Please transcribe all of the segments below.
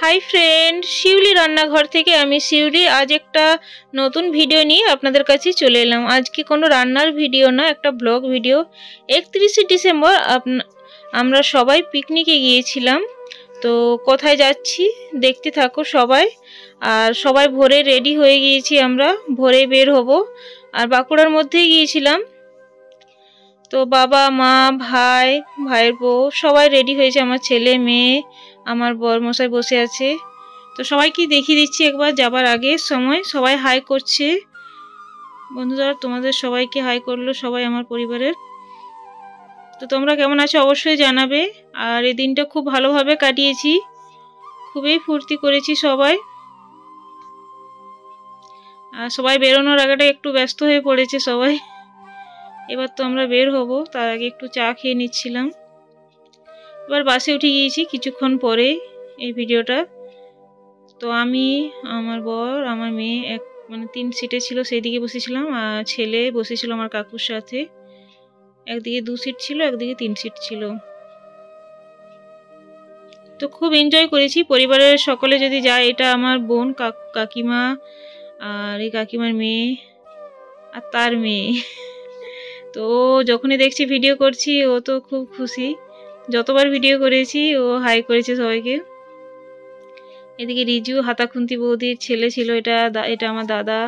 Hi friend, শিউলি রান্নাঘর থেকে আমি শিউলি আজ একটা নতুন ভিডিও নিয়ে আপনাদের কাছে চলে এলাম। আজকে কোনো রান্নার ভিডিও না, একটা ব্লগ ভিডিও। 31শে ডিসেম্বর আমরা সবাই পিকনিকে গিয়েছিলাম। তো কোথায় যাচ্ছি দেখতে থাকো সবাই। আর সবাই ভোরে রেডি হয়ে গিয়েছি, আমরা ভোরে বের হব। আর বাঁকুড়ার মধ্যেই গিয়েছিলাম। তো বাবা মা ভাই ভাইয়ের বউ সবাই রেডি হয়েছে, আমার ছেলে মেয়ে আমার বরমশাই বসে আছে। তো সবাইকে দেখিয়ে দিচ্ছি একবার যাবার আগে সময়। সবাই হাই করছে, বন্ধুরা তোমাদের সবাইকে হাই করলো সবাই আমার পরিবারের। তো তোমরা কেমন আছো অবশ্যই জানাবে। আর এই দিনটা খুব ভালোভাবে কাটিয়েছি, খুবই ফুর্তি করেছি সবাই। আর সবাই বেরোনোর আগেটা একটু ব্যস্ত হয়ে পড়েছে সবাই। এবার তো আমরা বের হব, তার আগে একটু চা খেয়ে নিচ্ছিলাম। এবার বাসে উঠে গিয়েছি কিছুক্ষণ পরে এই ভিডিওটা। তো আমি আমার বর আমার মেয়ে মানে 3 সিটে ছিল, সেই দিকে বসেছিলাম। আর ছেলে বসেছিল আমার কাকুর সাথে, একদিকে 2 সিট ছিল, একদিকে 3 সিট ছিল। তো খুব এনজয় করেছি পরিবারের সকলে যদি যায়। এটা আমার বোন কাকিমা আর এই কাকিমার মেয়ে আর তার মেয়ে। তো যখনই দেখছি ভিডিও করছি ও তো খুব খুশি। যতবার ভিডিও করেছি ও হাই করেছে সবাইকে। এদিকে রিজু হাতাখুন্তি বৌদির ছেলে ছিল, এটা আমার দাদা,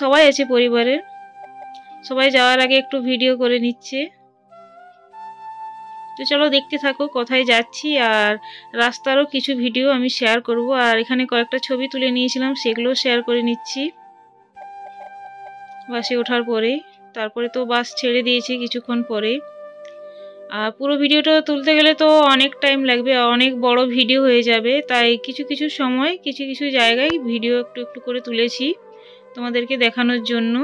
সবাই আছে পরিবারের। সবাই যাওয়ার আগে একটু ভিডিও করে নিচ্ছে। তো চলো দেখতে থাকো কোথায় যাচ্ছি। আর রাস্তারও কিছু ভিডিও আমি শেয়ার করব। আর এখানে কয়েকটা ছবি তুলে নিয়েছিলাম, সেগুলো শেয়ার করে নিচ্ছি বাসে ওঠার পরে। তারপরে তো বাস ছেড়ে দিয়েছি কিছুক্ষণ পরে। আর পুরো ভিডিওটা তুলতে গেলে তো অনেক টাইম লাগবে, অনেক বড় ভিডিও হয়ে যাবে। তাই কিছু কিছু সময় কিছু কিছু জায়গায় ভিডিও একটু একটু করে তুলেছি তোমাদেরকে দেখানোর জন্য।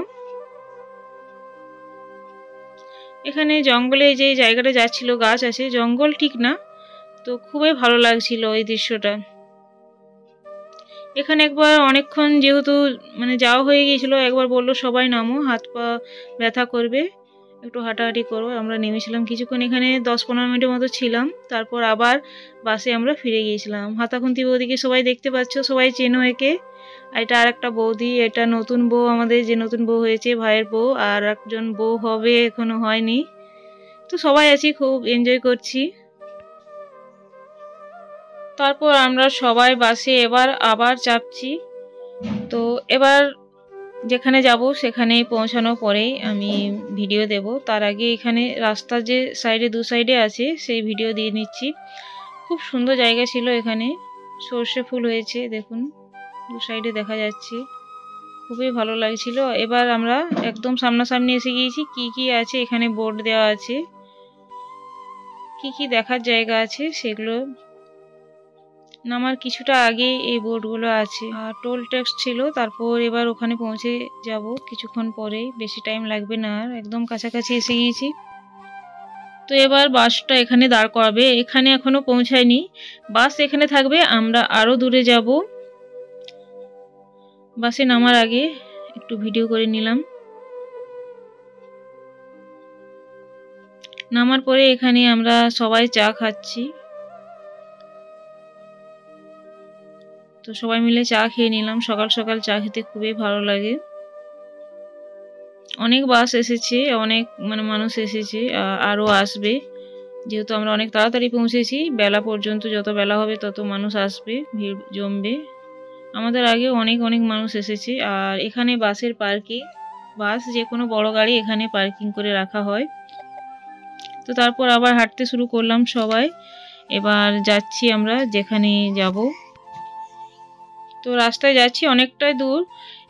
এখানে জঙ্গলে যে জায়গাটা যাচ্ছিল, গাছ আছে, জঙ্গল ঠিক না, তো খুবই ভালো লাগছিল ওই দৃশ্যটা। এখানে একবার অনেকক্ষণ যেহেতু মানে যাওয়া হয়ে গিয়েছিল, একবার বললো সবাই নামো, হাত পা ব্যথা করবে, একটু হাঁটাহাঁটি করো। আমরা নেমেছিলাম কিছুক্ষণ, এখানে 10-15 মিনিটের মতো ছিলাম। তারপর আবার বাসে আমরা ফিরে গিয়েছিলাম। হাতাখুন্তি বৌদিকে সবাই দেখতে পাচ্ছ, সবাই চেনো একে। এটা আর একটা বৌদি, এটা নতুন বউ আমাদের, যে নতুন বউ হয়েছে ভাইয়ের বউ। আর একজন বউ হবে, এখনো হয়নি। তো সবাই আছি, খুব এনজয় করছি। তারপর আমরা সবাই বাসে এবার আবার চাপছি। তো এবার যেখানে যাব সেখানে পৌঁছানোর পরেই আমি ভিডিও দেব। তার আগে এখানে রাস্তার যে সাইডে 2 সাইডে আছে সেই ভিডিও দিয়ে নিচ্ছি। খুব সুন্দর জায়গা ছিল, এখানে সর্ষে ফুল হয়েছে, দেখুন 2 সাইডে দেখা যাচ্ছে, খুবই ভালো লাগছিল। এবার আমরা একদম সামনাসামনি এসে গিয়েছি। কি কি আছে এখানে বোর্ড দেওয়া আছে, কি কি দেখার জায়গা আছে সেগুলো। নামার কিছুটা আগে এই বোর্ডগুলো আছে। আর টোল ট্যাক্স ছিল। তারপর এবার ওখানে পৌঁছে যাব কিছুক্ষণ পরে, বেশি টাইম লাগবে না, আর একদম কাছাকাছি এসে গিয়েছি। তো এবার বাসটা এখানে দাঁড় করাবে, এখানে এখনো পৌঁছায়নি, বাস এখানে থাকবে, আমরা আরো দূরে যাব। বাসে নামার আগে একটু ভিডিও করে নিলাম। নামার পরে এখানে আমরা সবাই চা খাচ্ছি। তো সবাই মিলে চা খেয়ে নিলাম। সকাল সকাল চা খেতে খুবই ভালো লাগে। অনেক বাস এসেছে, অনেক মানে মানুষ এসেছে, আরও আসবে। যেহেতু আমরা অনেক তাড়াতাড়ি পৌঁছেছি, বেলা পর্যন্ত যত বেলা হবে তত মানুষ আসবে, ভিড় জমবে। আমাদের আগে অনেক অনেক মানুষ এসেছে। আর এখানে বাসের পার্কিং, বাস যে কোনো বড় গাড়ি এখানে পার্কিং করে রাখা হয়। তো তারপর আবার হাঁটতে শুরু করলাম সবাই। এবার যাচ্ছি আমরা যেখানে যাব। তো রাস্তায় যাচ্ছি অনেকটাই দূর,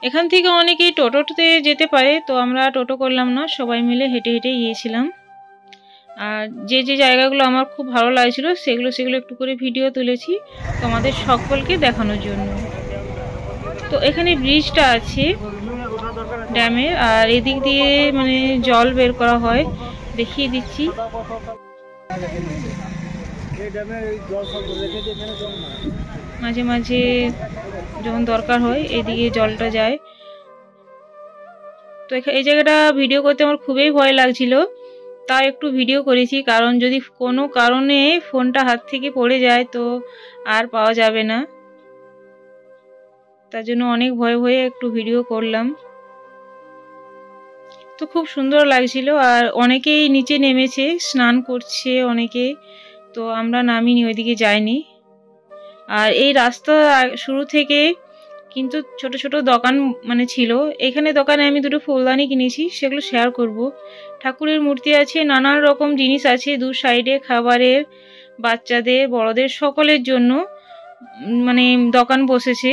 এখান থেকে অনেকেই টোটোতে যেতে পারে, তো আমরা টোটো করলাম না, সবাই মিলে হেঁটে হেঁটে গিয়েছিলাম। আর যে যে জায়গাগুলো আমার খুব ভালো লাগছিল সেগুলো একটু করে ভিডিও তুলেছি তোমাদের সকলকে দেখানোর জন্য। তো এখানে ব্রিজটা আছে ড্যামের, আর এদিক দিয়ে মানে জল বের করা হয়, দেখিয়ে দিচ্ছি। মাঝে মাঝে যখন দরকার হয় এদিকে জলটা যায়। তো এই জায়গাটা ভিডিও করতে আমার খুবই ভয় লাগছিল, তা একটু ভিডিও করেছি, কারণ যদি কোনো কারণে ফোনটা হাত থেকে পড়ে যায় তো আর পাওয়া যাবে না, তার জন্য অনেক ভয়ে ভয়ে একটু ভিডিও করলাম। তো খুব সুন্দর লাগছিল, আর অনেকেই নিচে নেমেছে, স্নান করছে অনেকে, তো আমরা নামিনি, ওইদিকে যাইনি। আর এই রাস্তা শুরু থেকে কিন্তু ছোট ছোট দোকান মানে ছিল। এখানে দোকানে আমি দুটো ফুলদানি কিনেছি, সেগুলো শেয়ার করব। ঠাকুরের মূর্তি আছে, নানান রকম জিনিস আছে দু সাইডে, খাবারের, বাচ্চাদের, বড়দের সকলের জন্য মানে দোকান বসেছে।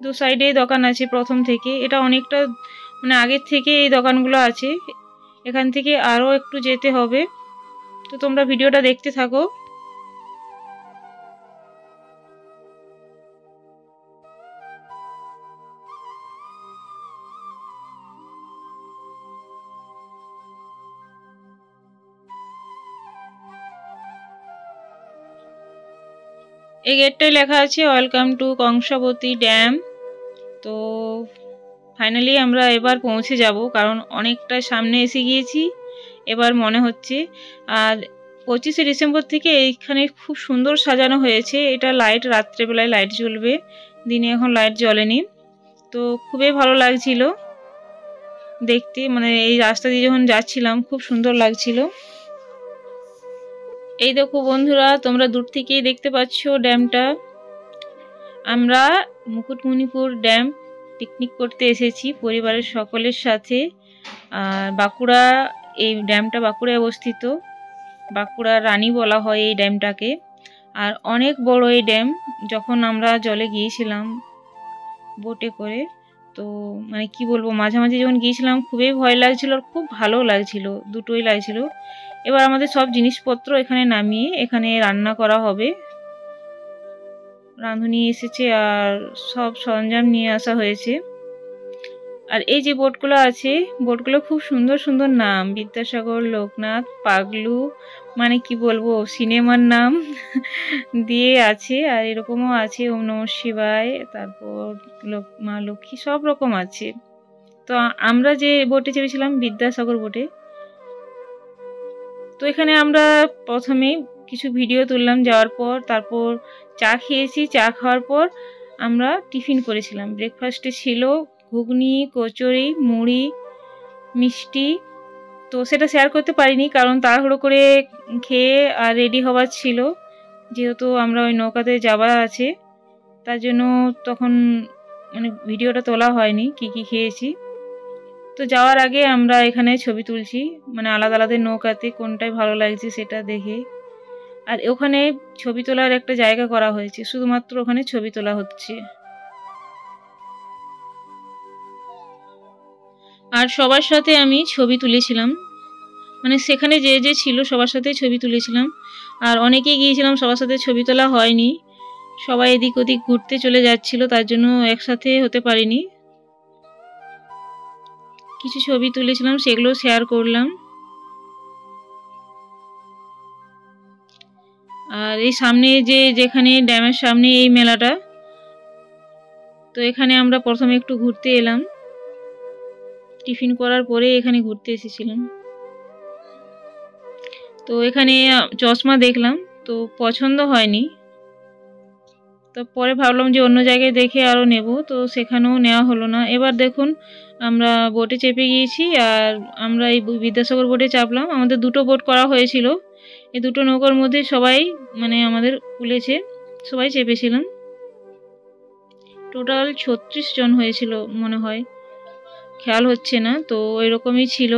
দু সাইডে দোকান আছে প্রথম থেকে, এটা অনেকটা মানে আগের থেকে এই দোকানগুলো আছে। এখান থেকে আরও একটু যেতে হবে, তো তোমরা ভিডিওটা দেখতে থাকো। এই গেটটায় লেখা আছে ওয়েলকাম টু কংসাবতী ড্যাম। তো ফাইনালি আমরা এবার পৌঁছে যাব, কারণ অনেকটা সামনে এসে গিয়েছি এবার মনে হচ্ছে। আর 25শে ডিসেম্বর থেকে এইখানে খুব সুন্দর সাজানো হয়েছে। এটা লাইট, রাত্রেবেলায় লাইট জ্বলবে, দিনে এখন লাইট জ্বলেনি। তো খুবই ভালো লাগছিল দেখতে, মানে এই রাস্তা দিয়ে যখন যাচ্ছিলাম খুব সুন্দর লাগছিল। এই দেখো বন্ধুরা, তোমরা দূর থেকেই দেখতে পাচ্ছ ড্যামটা। আমরা মুকুটমণিপুর ড্যাম পিকনিক করতে এসেছি পরিবারের সকলের সাথে। আর বাঁকুড়া, এই ড্যামটা বাঁকুড়ায় অবস্থিত। বাঁকুড়া রানী বলা হয় এই ড্যামটাকে। আর অনেক বড় এই ড্যাম। যখন আমরা জলে গিয়েছিলাম বোটে করে, তো মানে কি বলবো, মাঝামাঝি যখন গিয়েছিলাম খুবই ভয় লাগছিল আর খুব ভালো লাগছিল, দুটোই লাগছিল। এবার আমাদের সব জিনিসপত্র এখানে নামিয়ে এখানে রান্না করা হবে। রাঁধুনি এসেছে আর সব সরঞ্জাম নিয়ে আসা হয়েছে। আর এই যে বোটগুলো আছে, বোটগুলো খুব সুন্দর সুন্দর নাম, বিদ্যাসাগর, লোকনাথ, পাগলু, মানে কি বলবো সিনেমার নাম দিয়ে আছে। আর এরকমও আছে ওম নমঃ শিবায়, তারপর মা লক্ষ্মী, সব রকম আছে। তো আমরা যে বোটে চেপেছিলাম বিদ্যাসাগর বোটে। তো এখানে আমরা প্রথমে কিছু ভিডিও তুললাম যাওয়ার পর, তারপর চা খেয়েছি। চা খাওয়ার পর আমরা টিফিন করেছিলাম। ব্রেকফাস্টে ছিল ঘুগনি, কচুরি, মুড়ি, মিষ্টি। তো সেটা শেয়ার করতে পারিনি, কারণ তাড়াহুড়ো করে খেয়ে আর রেডি হওয়ার ছিল, যেহেতু আমরা ওই নৌকাতে যাওয়া আছে, তার জন্য তখন মানে ভিডিওটা তোলা হয়নি কি কি খেয়েছি। তো যাওয়ার আগে আমরা এখানে ছবি তুলছি, মানে আলাদা আলাদা নৌকাতে কোনটায় ভালো লাগছে সেটা দেখে। আর ওখানে ছবি তোলার একটা জায়গা করা হয়েছে, শুধুমাত্র ওখানে ছবি তোলা হচ্ছে। আর সবার সাথে আমি ছবি তুলেছিলাম, মানে সেখানে যে যে ছিল সবার সাথে ছবি তুলেছিলাম। আর অনেকেই গিয়েছিলাম, সবার সাথে ছবি তোলা হয়নি, সবাই এদিক ওদিক ঘুরতে চলে যাচ্ছিল, তার জন্য একসাথে হতে পারিনি। কিছু ছবি তুলেছিলাম, সেগুলো শেয়ার করলাম। আর এই সামনে যেখানে ড্যামের সামনে এই মেলাটা, তো এখানে আমরা প্রথমে একটু ঘুরতে এলাম, টিফিন করার পরে এখানে ঘুরতে এসেছিলাম। তো এখানে চশমা দেখলাম, তো পছন্দ হয়নি, তো পরে ভাবলাম যে অন্য জায়গায় দেখে আরও নেব, তো সেখানেও নেওয়া হলো না। এবার দেখুন আমরা বোটে চেপে গিয়েছি, আর আমরা এই বিদ্যাসাগর বোটে চাপলাম। আমাদের দুটো বোট করা হয়েছিল, এই দুটো নৌকার মধ্যে সবাই মানে আমাদের তুলেছে, সবাই চেপেছিলাম। টোটাল 36 জন হয়েছিল মনে হয়, খেয়াল হচ্ছে না, তো এরকমই ছিল।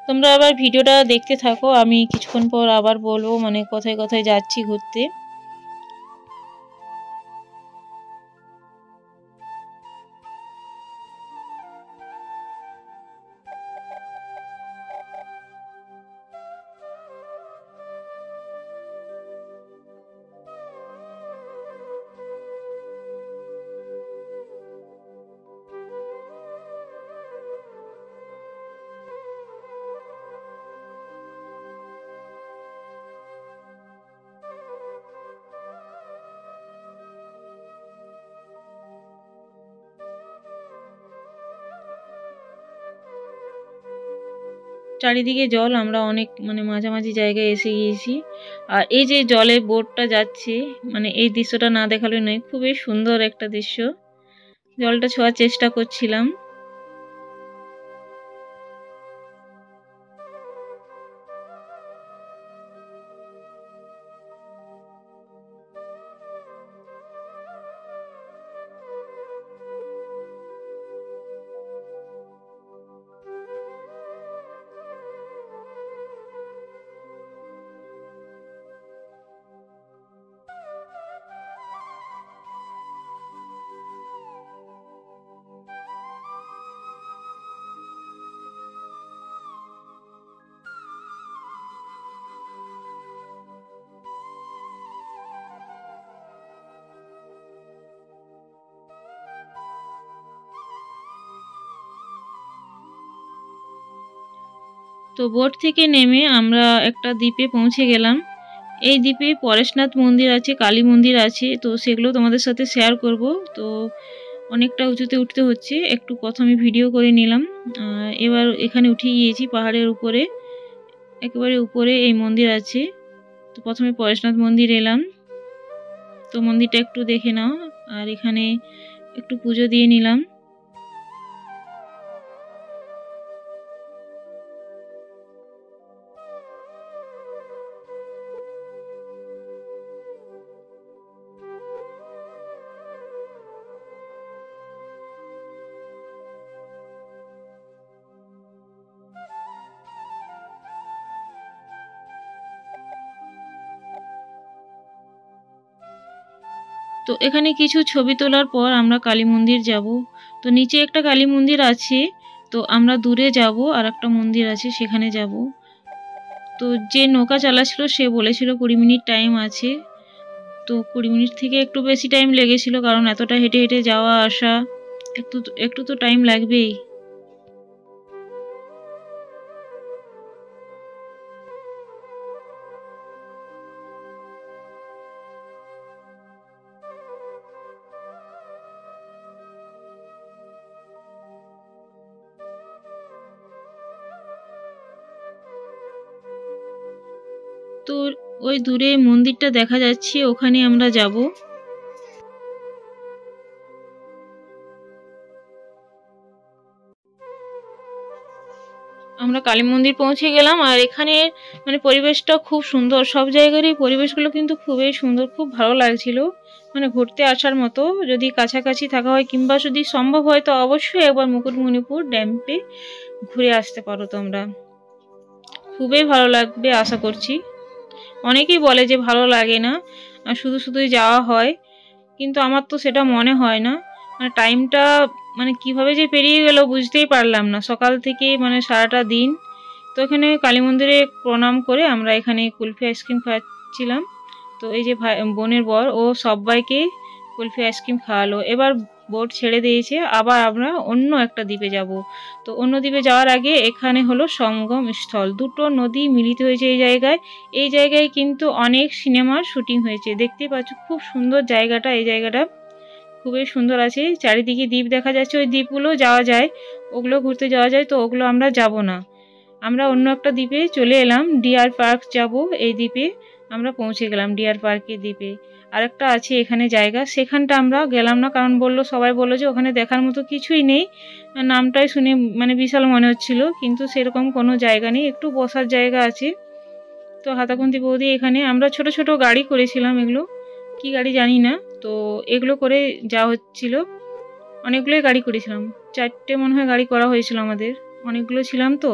তোমরা আবার ভিডিওটা দেখতে থাকো, আমি কিছুক্ষণ পর আবার বলবো মানে কোথায় কোথায় যাচ্ছি ঘুরতে। চারিদিকে জল, আমরা অনেক মানে মাঝামাঝি জায়গায় এসে গিয়েছি। আর এই যে জলে বোটটা যাচ্ছে, মানে এই দৃশ্যটা না দেখালে নয়, খুবই সুন্দর একটা দৃশ্য। জলটা ছোঁয়ার চেষ্টা করছিলাম। তো বোট থেকে নেমে আমরা একটা দ্বীপে পৌঁছে গেলাম। এই দ্বীপে পরেশনাথ মন্দির আছে, কালী মন্দির আছে, তো সেগুলো তোমাদের সাথে শেয়ার করব। তো অনেকটা উঁচুতে উঠতে হচ্ছে, একটু প্রথমে ভিডিও করে নিলাম। এবার এখানে উঠে গিয়েছি পাহাড়ের উপরে, একেবারে উপরে এই মন্দির আছে। তো প্রথমে পরেশনাথ মন্দির এলাম, তো মন্দিরটা একটু দেখে নাও, আর এখানে একটু পুজো দিয়ে নিলাম। তো এখানে কিছু ছবি তোলার পর আমরা কালী মন্দির যাব। তো নিচে একটা কালী মন্দির আছে, তো আমরা দূরে যাব, আর একটা মন্দির আছে সেখানে যাব। তো যে নৌকা চালাচ্ছিল সে বলেছিল 20 মিনিট টাইম আছে। তো 20 মিনিট থেকে একটু বেশি টাইম লেগেছিল, কারণ এতটা হেঁটে হেঁটে যাওয়া আসা, একটু একটু তো টাইম লাগবেই। তো ওই দূরে মন্দিরটা দেখা যাচ্ছে, ওখানে আমরা যাব। আমরা কালী মন্দির পৌঁছে গেলাম, আর এখানে মানে পরিবেশটা খুব সুন্দর। সব জায়গারই পরিবেশগুলো কিন্তু খুবই সুন্দর, খুব ভালো লাগছিল, মানে ঘুরতে আসার মতো। যদি কাছাকাছি থাকা হয় কিংবা যদি সম্ভব হয় তো অবশ্যই একবার মুকুটমণিপুর ড্যামে ঘুরে আসতে পারো তোমরা, খুবই ভালো লাগবে আশা করছি। অনেকেই বলে যে ভালো লাগে না, শুধু শুধুই যাওয়া হয়, কিন্তু আমার তো সেটা মনে হয় না। মানে টাইমটা মানে কিভাবে যে পেরিয়ে গেল বুঝতেই পারলাম না, সকাল থেকে মানে সারাটা দিন। তো এখানে কালী মন্দিরে প্রণাম করে আমরা এখানে কুলফি আইসক্রিম খাচ্ছিলাম। তো এই যে ভাই বোনের বর, ও সবাইকে কুলফি আইসক্রিম খাওয়ালো। এবার বোট ছেড়ে দিয়েছে, আবার আমরা অন্য একটা দ্বীপে যাব। তো অন্য দ্বীপে যাওয়ার আগে এখানে হলো সঙ্গম স্থল, দুটো নদী মিলিত হয়েছে এই জায়গায়। এই জায়গায় কিন্তু অনেক সিনেমার শুটিং হয়েছে, দেখতেই পাচ্ছ খুব সুন্দর জায়গাটা। এই জায়গাটা খুবই সুন্দর আছে, চারিদিকে দ্বীপ দেখা যাচ্ছে। ওই দ্বীপগুলো যাওয়া যায়, ওগুলো ঘুরতে যাওয়া যায়, তো ওগুলো আমরা যাব না। আমরা অন্য একটা দ্বীপে চলে এলাম, ডিয়ার পার্ক যাব। এই দ্বীপে আমরা পৌঁছে গেলাম, ডিয়ার পার্কের দ্বীপে। আরেকটা আছে এখানে জায়গা, সেখানটা আমরা গেলাম না, কারণ সবাই বললো যে ওখানে দেখার মতো কিছুই নেই। নামটাই শুনে মানে বিশাল মনে হচ্ছিল, কিন্তু সেরকম কোনো জায়গা নেই, একটু বসার জায়গা আছে। তো হাতাকুন্তি বৌদি, এখানে আমরা ছোট ছোট গাড়ি করেছিলাম, এগুলো কি গাড়ি জানি না, তো এগুলো করে যাওয়া হচ্ছিল। অনেকগুলোই গাড়ি করেছিলাম, 4টে মনে হয় গাড়ি করা হয়েছিল আমাদের, অনেকগুলো ছিলাম। তো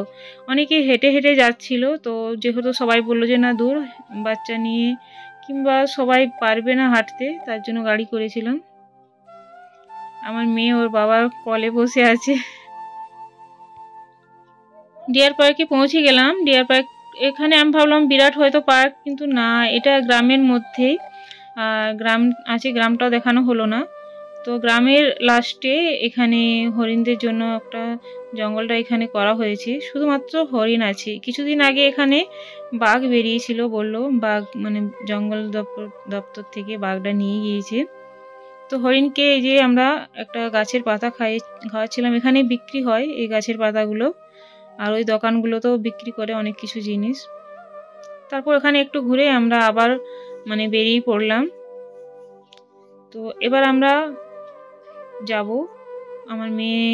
অনেকে হেঁটে হেঁটে যাচ্ছিল, তো যেহেতু সবাই বললো যে না দূর, বাচ্চা নিয়ে কিংবা সবাই পারবে না হাঁটতে, তার জন্য গাড়ি করেছিলাম। আমার মেয়ে ওর বাবার কলে বসে আছে। ডিয়ার পার্কে পৌঁছে গেলাম। ডিয়ার পার্ক, এখানে আমি ভাবলাম বিরাট হয়তো পার্ক, কিন্তু না, এটা গ্রামের মধ্যেই গ্রাম আছে, গ্রামটাও দেখানো হলো না। তো গ্রামের লাস্টে এখানে হরিণদের জন্য একটা জঙ্গলটা এখানে করা হয়েছে, শুধুমাত্র হরিণ আছে। কিছুদিন আগে এখানে বাঘ বেরিয়েছিল, বললো বাঘ মানে জঙ্গল দপ্তর থেকে বাঘটা নিয়ে গিয়েছে। তো হরিণকে এই যে আমরা একটা গাছের পাতা খাওয়াচ্ছিলাম, এখানে বিক্রি হয় এই গাছের পাতাগুলো। আর ওই দোকানগুলোতেও বিক্রি করে অনেক কিছু জিনিস। তারপর ওখানে একটু ঘুরে আমরা আবার মানে বেরিয়ে পড়লাম। তো এবার আমরা যাব। আমার মেয়ে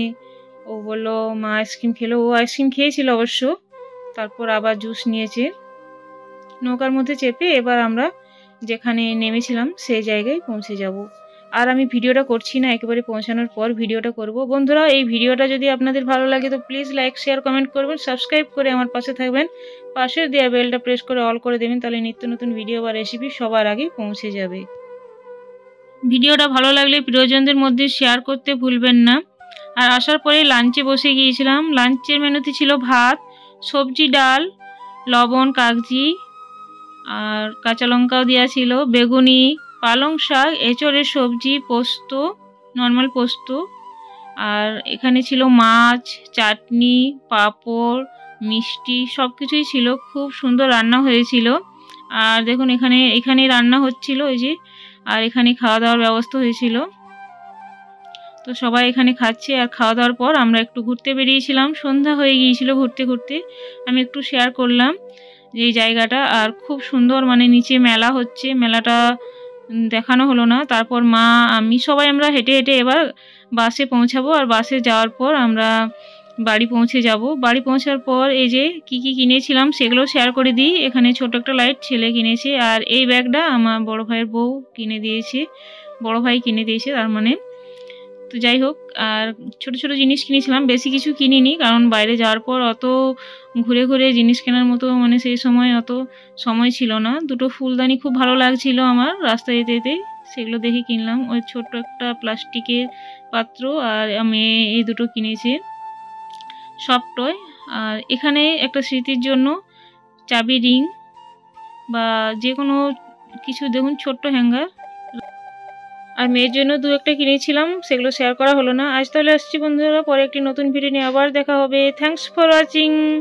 ও বললো মা আইসক্রিম খেলো, ও আইসক্রিম খেয়েছিল অবশ্য, তারপর আবার জুস নিয়েছে। নৌকার মধ্যে চেপে এবার আমরা যেখানে নেমেছিলাম সেই জায়গায় পৌঁছে যাব। আর আমি ভিডিওটা করছি না, একেবারে পৌঁছানোর পর ভিডিওটা করব। বন্ধুরা, এই ভিডিওটা যদি আপনাদের ভালো লাগে তো প্লিজ লাইক শেয়ার কমেন্ট করবেন, সাবস্ক্রাইব করে আমার পাশে থাকবেন, পাশের দেওয়া বেলটা প্রেস করে অল করে দেবেন, তাহলে নিত্য নতুন ভিডিও বা রেসিপি সবার আগে পৌঁছে যাবে। ভিডিওটা ভালো লাগলে প্রিয়জনদের মধ্যে শেয়ার করতে ভুলবেন না। আর আসার পরে লাঞ্চে বসে গিয়েছিলাম। লাঞ্চের মেনুতে ছিল ভাত, সবজি, ডাল, লবণ, কাগজি, আর কাঁচা লঙ্কাও দেওয়া ছিল, বেগুনি, পালং শাক, এঁচড়ের সবজি, পোস্ত, নর্মাল পোস্ত, আর এখানে ছিল মাছ, চাটনি, পাঁপড়, মিষ্টি, সব কিছুই ছিল। খুব সুন্দর রান্না হয়েছিল। আর দেখুন এখানে রান্না হচ্ছিল এই যে, আর এখানে খাওয়া দাওয়ার ব্যবস্থা হয়েছিল। তো সবাই এখানে খাচ্ছে। আর খাওয়া দাওয়ার পর আমরা একটু ঘুরতে বেরিয়েছিলাম। সন্ধ্যা হয়ে গিয়েছিল ঘুরতে ঘুরতে। আমি একটু শেয়ার করলাম যে এই জায়গাটা, আর খুব সুন্দর, মানে নিচে মেলা হচ্ছে, মেলাটা দেখানো হলো না। তারপর মা, আমি, সবাই আমরা হেঁটে হেঁটে এবার বাসে পৌঁছাবো। আর বাসে যাওয়ার পর আমরা বাড়ি পৌঁছে যাব। বাড়ি পৌঁছার পর এই যে কি কিনেছিলাম সেগুলো শেয়ার করে দিই। এখানে ছোট একটা লাইট ছেলে কিনেছে, আর এই ব্যাগটা আমার বড় ভাইয়ের বউ কিনে দিয়েছে, বড় ভাই কিনে দিয়েছে তার মানে। তো যাই হোক, আর ছোট ছোট জিনিস কিনেছিলাম, বেশি কিছু কিনিনি, কারণ বাইরে যাওয়ার পর অত ঘুরে ঘুরে জিনিস কেনার মতো মানে সেই সময় অত সময় ছিল না। দুটো ফুলদানি খুব ভালো লাগছিল আমার রাস্তায় যেতে যেতে, সেগুলো দেখে কিনলাম। ওই ছোট্ট একটা প্লাস্টিকের পাত্র আর আমি এই দুটো কিনেছি, সব টয়। আর এখানে একটা স্মৃতির জন্য চাবি রিং বা যে কোনো কিছু, দেখুন ছোট্ট হ্যাঙ্গার। আর মেয়ের জন্য দু একটা কিনেছিলাম, সেগুলো শেয়ার করা হলো না। আজ তাহলে আসছি বন্ধুরা, পরে একটি নতুন ভিডিও নিয়ে আবার দেখা হবে। Thanks for watching.